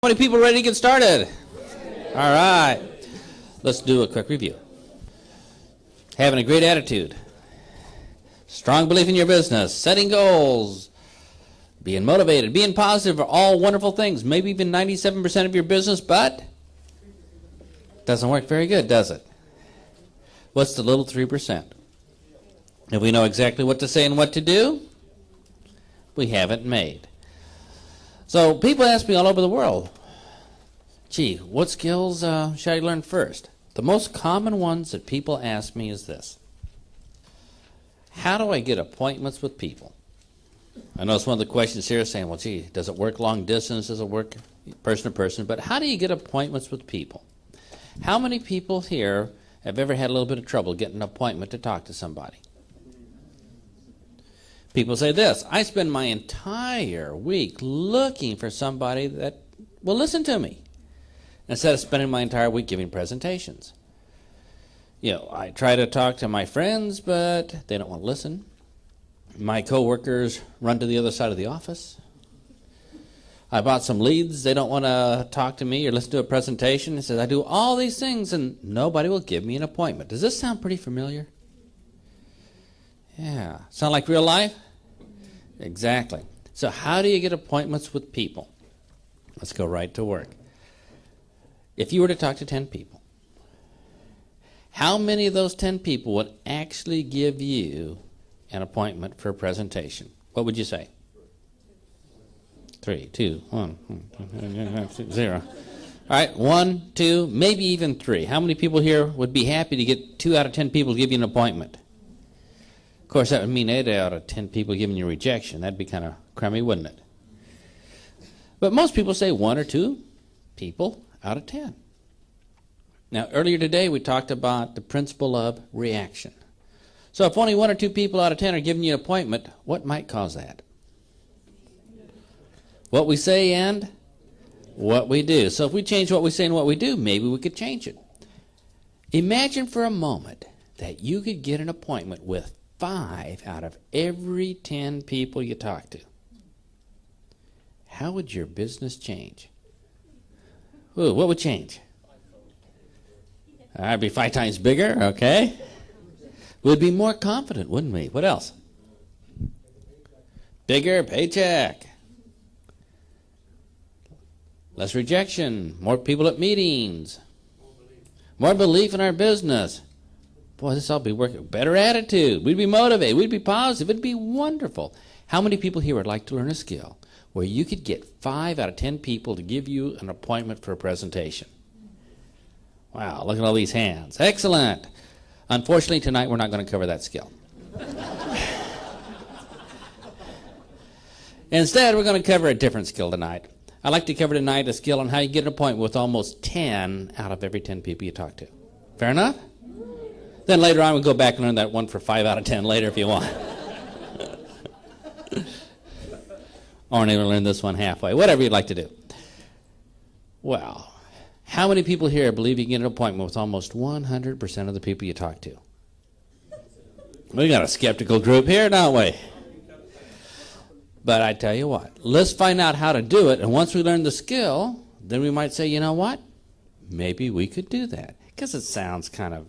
How many people ready to get started? All right. Let's do a quick review. Having a great attitude. Strong belief in your business. Setting goals. Being motivated. Being positive are all wonderful things. Maybe even 97% of your business, but doesn't work very good, does it? What's the little 3%? If we know exactly what to say and what to do, we haven't made. So people ask me all over the world, gee, what skills should I learn first? The most common ones that people ask me is this. How do I get appointments with people? I know it's one of the questions here saying, well, gee, does it work long distance? Does it work person to person? But how do you get appointments with people? How many people here have ever had a little bit of trouble getting an appointment to talk to somebody? People say this, I spend my entire week looking for somebody that will listen to me instead of spending my entire week giving presentations. You know, I try to talk to my friends, but they don't want to listen. My coworkers run to the other side of the office. I bought some leads. They don't want to talk to me or listen to a presentation. It says, I do all these things, and nobody will give me an appointment. Does this sound pretty familiar? Yeah. Sound like real life? Exactly. So how do you get appointments with people? Let's go right to work. If you were to talk to 10 people, how many of those 10 people would actually give you an appointment for a presentation? What would you say? 3, 2, 1, 0. All right, 1, 2, maybe even 3. How many people here would be happy to get 2 out of 10 people to give you an appointment? Of course, that would mean 8 out of 10 people giving you rejection. That'd be kind of crummy, wouldn't it? But most people say 1 or 2 people out of 10. Now, earlier today, we talked about the principle of reaction. So if only 1 or 2 people out of 10 are giving you an appointment, what might cause that? What we say and what we do. So if we change what we say and what we do, maybe we could change it. Imagine for a moment that you could get an appointment with 5 out of every 10 people you talk to. How would your business change? Ooh, what would change? I'd be 5 times bigger, okay? We'd be more confident, wouldn't we? What else? Bigger paycheck. Less rejection. More people at meetings. More belief in our business. Boy, this all be working. Better attitude. We'd be motivated. We'd be positive. It'd be wonderful. How many people here would like to learn a skill where you could get 5 out of 10 people to give you an appointment for a presentation? Wow, look at all these hands. Excellent. Unfortunately, tonight we're not going to cover that skill. Instead, we're going to cover a different skill tonight. I'd like to cover tonight a skill on how you get an appointment with almost 10 out of every 10 people you talk to. Fair enough? Then later on, we'll go back and learn that one for 5 out of 10 later if you want. Or maybe learn this one halfway. Whatever you'd like to do. Well, how many people here believe you can get an appointment with almost 100% of the people you talk to? We got a skeptical group here, don't we? But I tell you what, let's find out how to do it, and once we learn the skill, then we might say, you know what? Maybe we could do that. Because it sounds kind of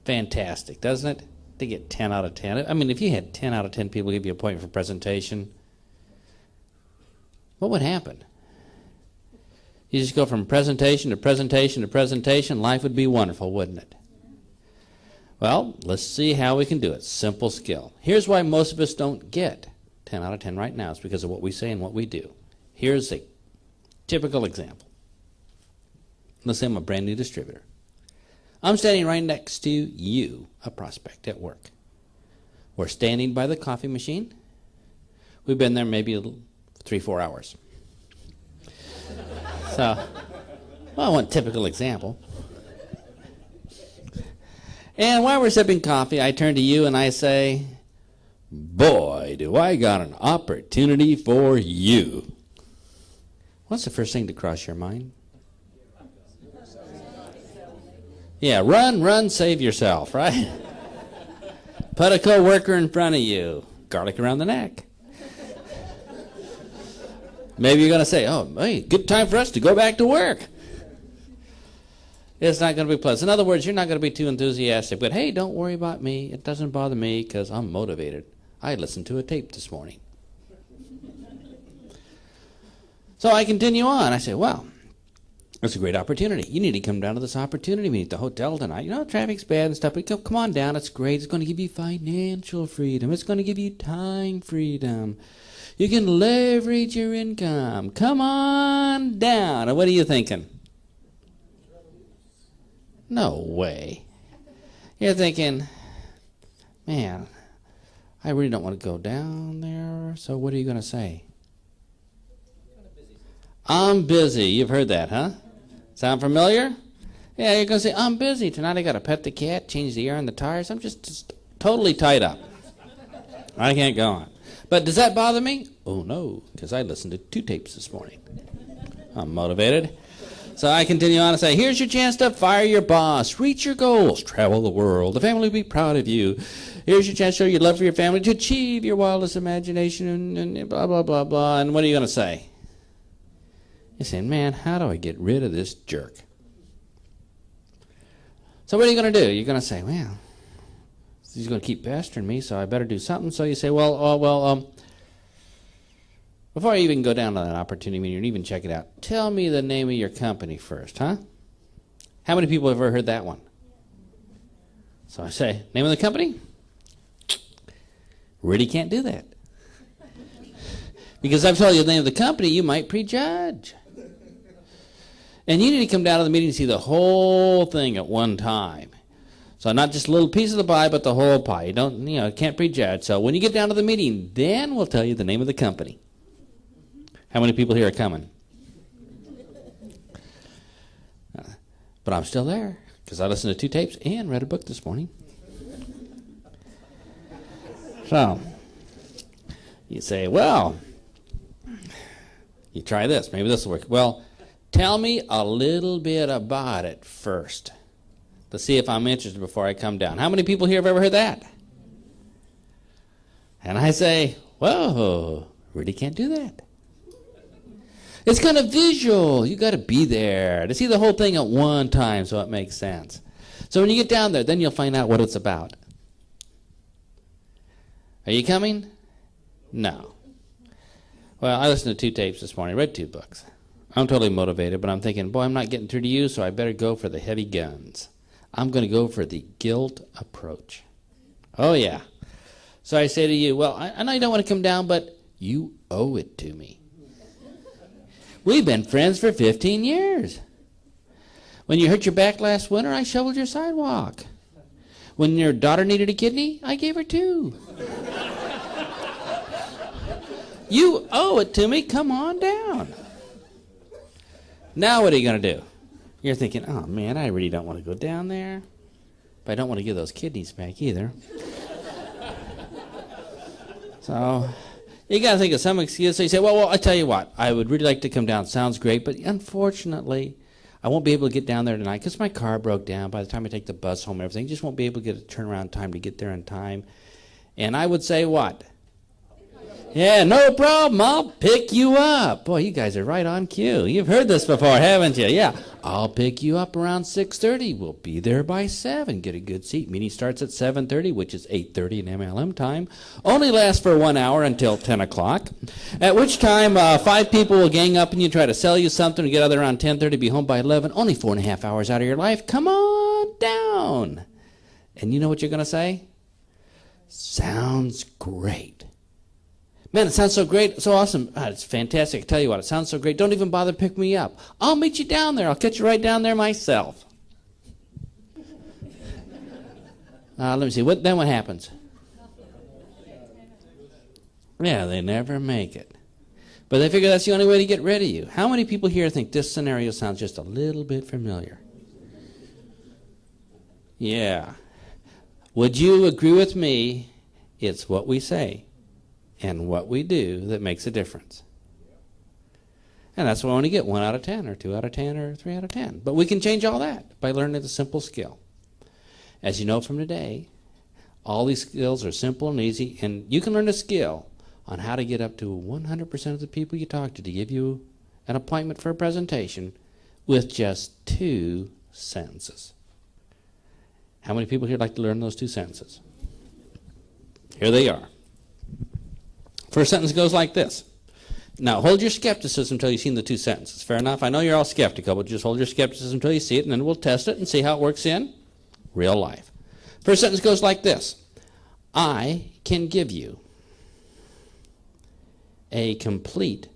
fantastic, doesn't it? To get 10 out of 10. I mean, if you had 10 out of 10 people give you an appointment for presentation, what would happen? You just go from presentation to presentation to presentation. Life would be wonderful, wouldn't it? Well, let's see how we can do it. Simple skill. Here's why most of us don't get 10 out of 10 right now. It's because of what we say and what we do. Here's a typical example. Let's say I'm a brand new distributor. I'm standing right next to you, a prospect at work. We're standing by the coffee machine. We've been there maybe 3-4 hours. So, well, one typical example. And while we're sipping coffee, I turn to you and I say, boy, do I got an opportunity for you. What's the first thing to cross your mind? Yeah, run, save yourself, right? Put a coworker in front of you. Garlic around the neck. Maybe you're going to say, oh, hey, good time for us to go back to work. It's not going to be pleasant. In other words, you're not going to be too enthusiastic. But, hey, don't worry about me. It doesn't bother me because I'm motivated. I listened to a tape this morning. So I continue on. I say, well, it's a great opportunity. You need to come down to this opportunity meeting at the hotel tonight. You know, traffic's bad and stuff, but come on down. It's great. It's going to give you financial freedom. It's going to give you time freedom. You can leverage your income. Come on down. And what are you thinking? No way. You're thinking, man, I really don't want to go down there. So what are you going to say? I'm busy. You've heard that, huh? Sound familiar? Yeah, you're going to say, I'm busy. Tonight I got to pet the cat, change the air on the tires. I'm just totally tied up. I can't go on. But does that bother me? Oh, no, because I listened to 2 tapes this morning. I'm motivated. So I continue on and say, here's your chance to fire your boss, reach your goals, travel the world. The family will be proud of you. Here's your chance to show your love for your family, to achieve your wildest imagination, and blah, blah, blah, blah. And what are you going to say? You're saying, man, how do I get rid of this jerk? So what are you going to do? You're going to say, well, he's going to keep pestering me, so I better do something. So you say, before I even go down to that opportunity meeting and even check it out, tell me the name of your company first, huh? How many people have ever heard that one? So I say, name of the company? Really can't do that. Because I've told you the name of the company, you might prejudge. And you need to come down to the meeting and see the whole thing at one time. So not just a little piece of the pie, but the whole pie. You can't prejudge. So when you get down to the meeting, then we'll tell you the name of the company. How many people here are coming? But I'm still there because I listened to 2 tapes and read a book this morning. So you say, well, you try this. Maybe this will work. Well, tell me a little bit about it first to see if I'm interested before I come down. How many people here have ever heard that? And I say, whoa, really can't do that. It's kind of visual. You got to be there to see the whole thing at one time so it makes sense. So when you get down there, then you'll find out what it's about. Are you coming? No. Well, I listened to 2 tapes this morning, read 2 books. I'm totally motivated, but I'm thinking, boy, I'm not getting through to you, so I better go for the heavy guns. I'm going to go for the guilt approach. Oh, yeah. So I say to you, well, I know you don't want to come down, but you owe it to me. We've been friends for 15 years. When you hurt your back last winter, I shoveled your sidewalk. When your daughter needed a kidney, I gave her 2. You owe it to me. Come on down. Now what are you going to do? You're thinking, oh, man, I really don't want to go down there. But I don't want to give those kidneys back either. So you got to think of some excuse. So you say, well, I tell you what, I would really like to come down. Sounds great, but unfortunately, I won't be able to get down there tonight because my car broke down. By the time I take the bus home and everything, just won't be able to get a turnaround time to get there in time. And I would say what? Yeah, no problem. I'll pick you up. Boy, you guys are right on cue. You've heard this before, haven't you? Yeah. I'll pick you up around 6:30. We'll be there by 7. Get a good seat. Meeting starts at 7:30, which is 8:30 in MLM time. Only lasts for 1 hour until 10 o'clock, at which time 5 people will gang up and you try to sell you something and get out there around 10:30, be home by 11. Only 4.5 hours out of your life. Come on down. And you know what you're going to say? Sounds great. Man, it sounds so great, so awesome. It's fantastic. I tell you what, it sounds so great. Don't even bother pick me up. I'll meet you down there. I'll catch you right down there myself. Let me see. Then what happens? Yeah, they never make it. But they figure that's the only way to get rid of you. How many people here think this scenario sounds just a little bit familiar? Yeah. Would you agree with me? It's what we say and what we do that makes a difference. And that's why we only get 1 out of 10 or 2 out of 10 or 3 out of 10. But we can change all that by learning the simple skill. As you know from today, all these skills are simple and easy, and you can learn a skill on how to get up to 100% of the people you talk to give you an appointment for a presentation with just 2 sentences. How many people here like to learn those 2 sentences? Here they are. First sentence goes like this. Now, hold your skepticism until you've seen the 2 sentences. Fair enough? I know you're all skeptical, but just hold your skepticism until you see it, and then we'll test it and see how it works in real life. First sentence goes like this. I can give you a complete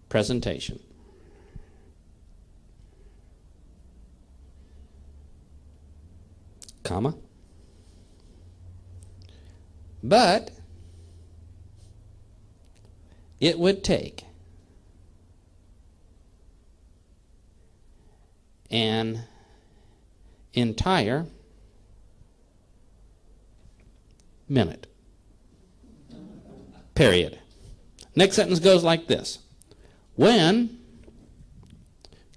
presentation. Comma. But it would take an entire minute. Period. Next sentence goes like this. When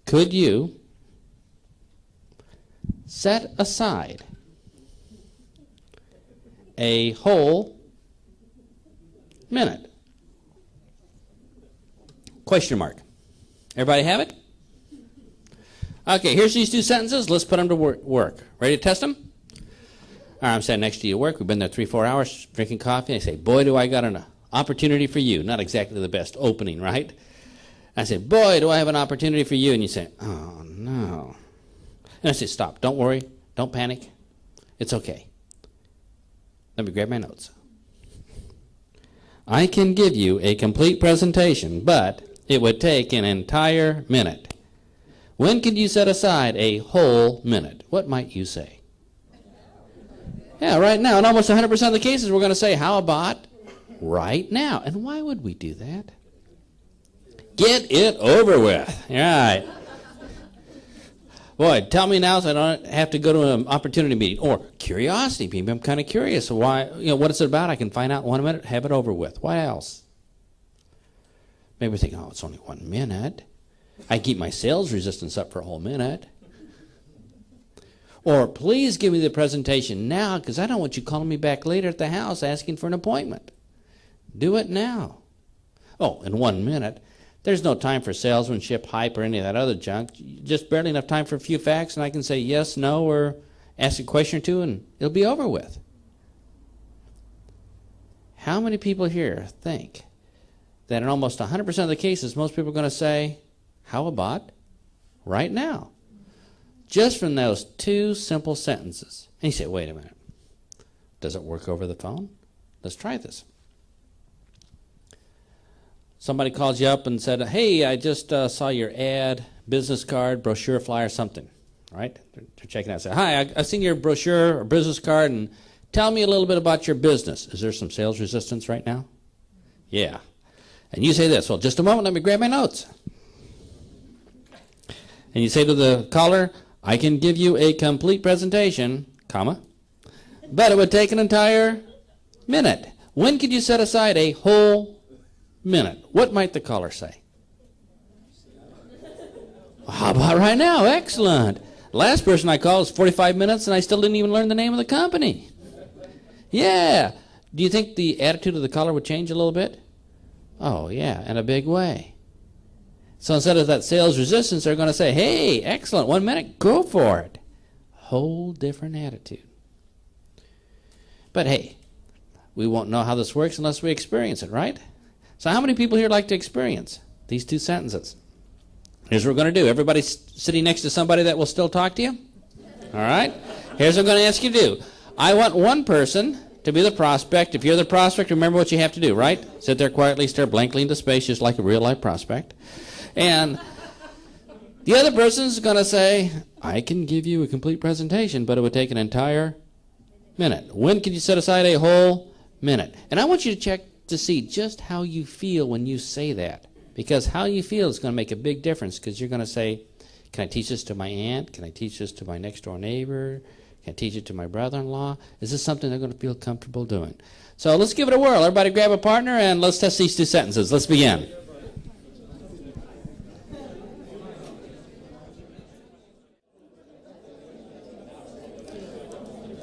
could you set aside a whole minute? Question mark. Everybody have it? Okay, here's these 2 sentences. Let's put them to work. Ready to test them? All right, I'm sitting next to you at work. We've been there 3-4 hours drinking coffee. I say, boy, do I got an opportunity for you. Not exactly the best opening, right? I say, boy, do I have an opportunity for you. And you say, oh, no. And I say, stop. Don't worry. Don't panic. It's okay. Let me grab my notes. I can give you a complete presentation, but it would take an entire minute. When could you set aside a whole minute? What might you say? Yeah, right now. In almost 100% of the cases, we're going to say, how about right now? And why would we do that? Get it over with. All right. Boy, tell me now so I don't have to go to an opportunity meeting. Or curiosity, maybe I'm kind of curious. Why, what it's about, I can find out in 1 minute, have it over with. What else? Maybe we're thinking, oh, it's only 1 minute. I keep my sales resistance up for a whole minute. Or please give me the presentation now because I don't want you calling me back later at the house asking for an appointment. Do it now. Oh, in 1 minute. There's no time for salesmanship, hype, or any of that other junk. Just barely enough time for a few facts, and I can say yes, no, or ask a question or 2, and it'll be over with. How many people here think that in almost 100% of the cases, most people are going to say, how about right now? Just from those 2 simple sentences. And you say, wait a minute. Does it work over the phone? Let's try this. Somebody calls you up and said, hey, I just saw your ad, business card, brochure, flyer, something. All right? They're checking out. Say, hi, I've seen your brochure or business card, and tell me a little bit about your business. Is there some sales resistance right now? Yeah. And you say this, well, just a moment, let me grab my notes. And you say to the caller, I can give you a complete presentation, comma, but it would take an entire minute. When could you set aside a whole minute? What might the caller say? How about right now? Excellent. Last person I called was 45 minutes, and I still didn't even learn the name of the company. Yeah. Do you think the attitude of the caller would change a little bit? Oh, yeah, in a big way. So instead of that sales resistance, they're going to say, hey, excellent, 1 minute, go for it. Whole different attitude. But hey, we won't know how this works unless we experience it, right? So how many people here like to experience these 2 sentences? Here's what we're going to do. Everybody sitting next to somebody that will still talk to you? All right? Here's what I'm going to ask you to do. I want one person to be the prospect. If you're the prospect, remember what you have to do, right? Sit there quietly, stare blankly into space, just like a real-life prospect. And the other person's going to say, I can give you a complete presentation, but it would take an entire minute. When can you set aside a whole minute? And I want you to check to see just how you feel when you say that. Because how you feel is going to make a big difference, because you're going to say, can I teach this to my aunt? Can I teach this to my next-door neighbor? Can I teach it to my brother-in-law? Is this something they're going to feel comfortable doing? So let's give it a whirl. Everybody grab a partner, and let's test these 2 sentences. Let's begin.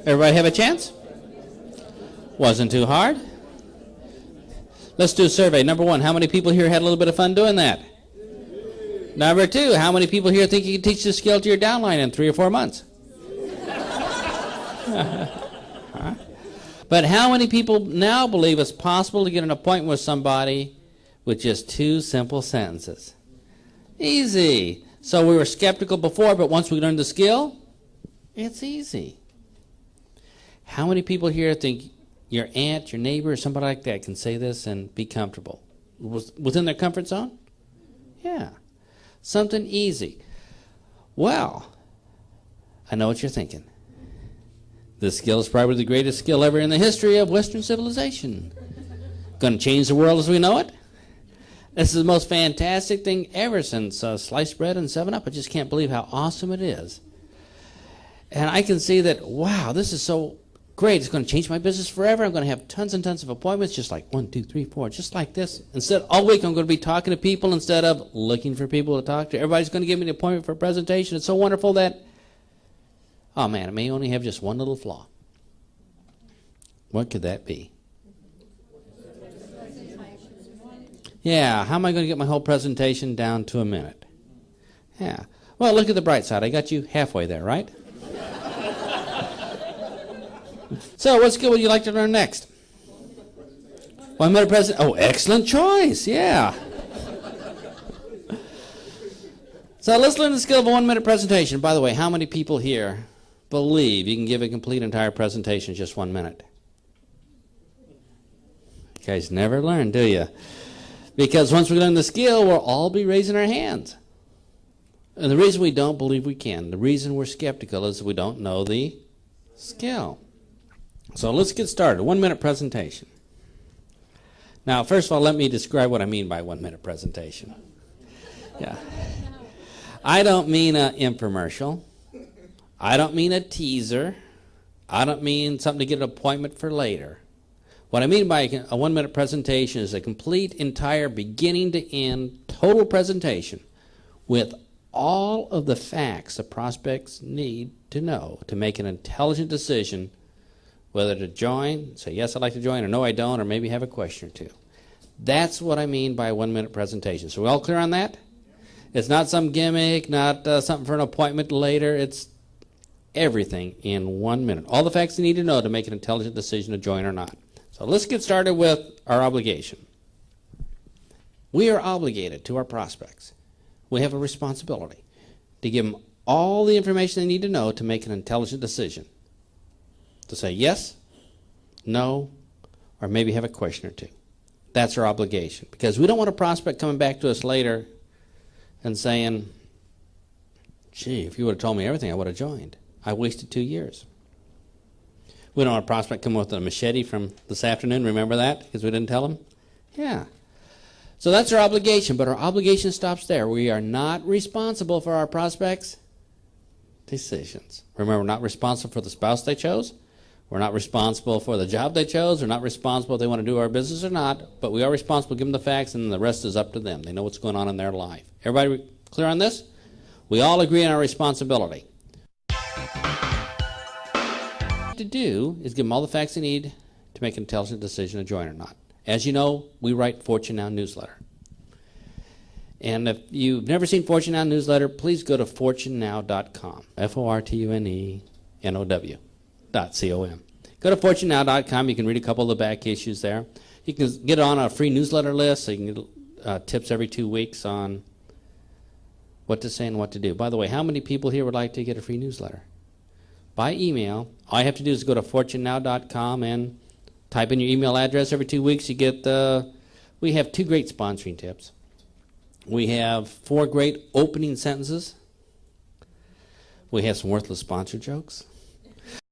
Everybody have a chance? Wasn't too hard. Let's do a survey. Number 1, how many people here had a little bit of fun doing that? Number 2, how many people here think you can teach this skill to your downline in 3 or 4 months? But how many people now believe it's possible to get an appointment with somebody with just 2 simple sentences? Easy. So we were skeptical before, but once we learned the skill, it's easy. How many people here think your aunt, your neighbor, or somebody like that can say this and be comfortable? Within their comfort zone? Yeah. Something easy. Well, I know what you're thinking. This skill is probably the greatest skill ever in the history of Western civilization. Going to change the world as we know it? This is the most fantastic thing ever since sliced bread and 7-Up. I just can't believe how awesome it is. And I can see that, wow, this is so great. It's going to change my business forever. I'm going to have tons and tons of appointments, just like 1, 2, 3, 4, just like this. Instead, all week I'm going to be talking to people instead of looking for people to talk to. Everybody's going to give me an appointment for a presentation. It's so wonderful that, oh man, it may only have just one little flaw. What could that be? Yeah, how am I going to get my whole presentation down to a minute? Yeah. Well, look at the bright side. I got you halfway there, right? So, what skill would you like to learn next? 1-minute presentation. Oh, excellent choice. Yeah. So, let's learn the skill of a 1-minute presentation. By the way, how many people here believe you can give a complete entire presentation in just 1 minute? You guys never learn, do you? Because once we learn the skill, we'll all be raising our hands. And the reason we don't believe we can, the reason we're skeptical is we don't know the skill. So let's get started. 1-minute presentation. Now, first of all, let me describe what I mean by 1-minute presentation. Yeah. I don't mean an infomercial. I don't mean a teaser. I don't mean something to get an appointment for later. What I mean by a 1-minute presentation is a complete, entire, beginning to end, total presentation with all of the facts the prospects need to know to make an intelligent decision whether to join, say yes I'd like to join, or no I don't, or maybe have a question or two. That's what I mean by a 1-minute presentation. So we all clear on that? It's not some gimmick, not something for an appointment later. It's everything in 1 minute. All the facts you need to know to make an intelligent decision to join or not. So let's get started with our obligation. We are obligated to our prospects. We have a responsibility to give them all the information they need to know to make an intelligent decision. To say yes, no, or maybe have a question or two. That's our obligation. Because we don't want a prospect coming back to us later and saying, gee, if you would have told me everything, I would have joined. I wasted 2 years. We don't want a prospect come with a machete from this afternoon. Remember that? Because we didn't tell them? Yeah. So that's our obligation, but our obligation stops there. We are not responsible for our prospects' decisions. Remember, we're not responsible for the spouse they chose. We're not responsible for the job they chose. We're not responsible if they want to do our business or not, but we are responsible to give them the facts, and the rest is up to them. They know what's going on in their life. Everybody clear on this? We all agree on our responsibility. What to do is give them all the facts they need to make an intelligent decision to join or not. As you know, we write Fortune Now newsletter. And if you've never seen Fortune Now newsletter, please go to fortunenow.com. FORTUNENOW.com. Go to fortunenow.com. You can read a couple of the back issues there. You can get on a free newsletter list so you can get tips every 2 weeks on what to say and what to do. By the way, how many people here would like to get a free newsletter? By email. All you have to do is go to fortunenow.com and type in your email address. Every 2 weeks you get we have 2 great sponsoring tips. We have 4 great opening sentences. We have some worthless sponsor jokes.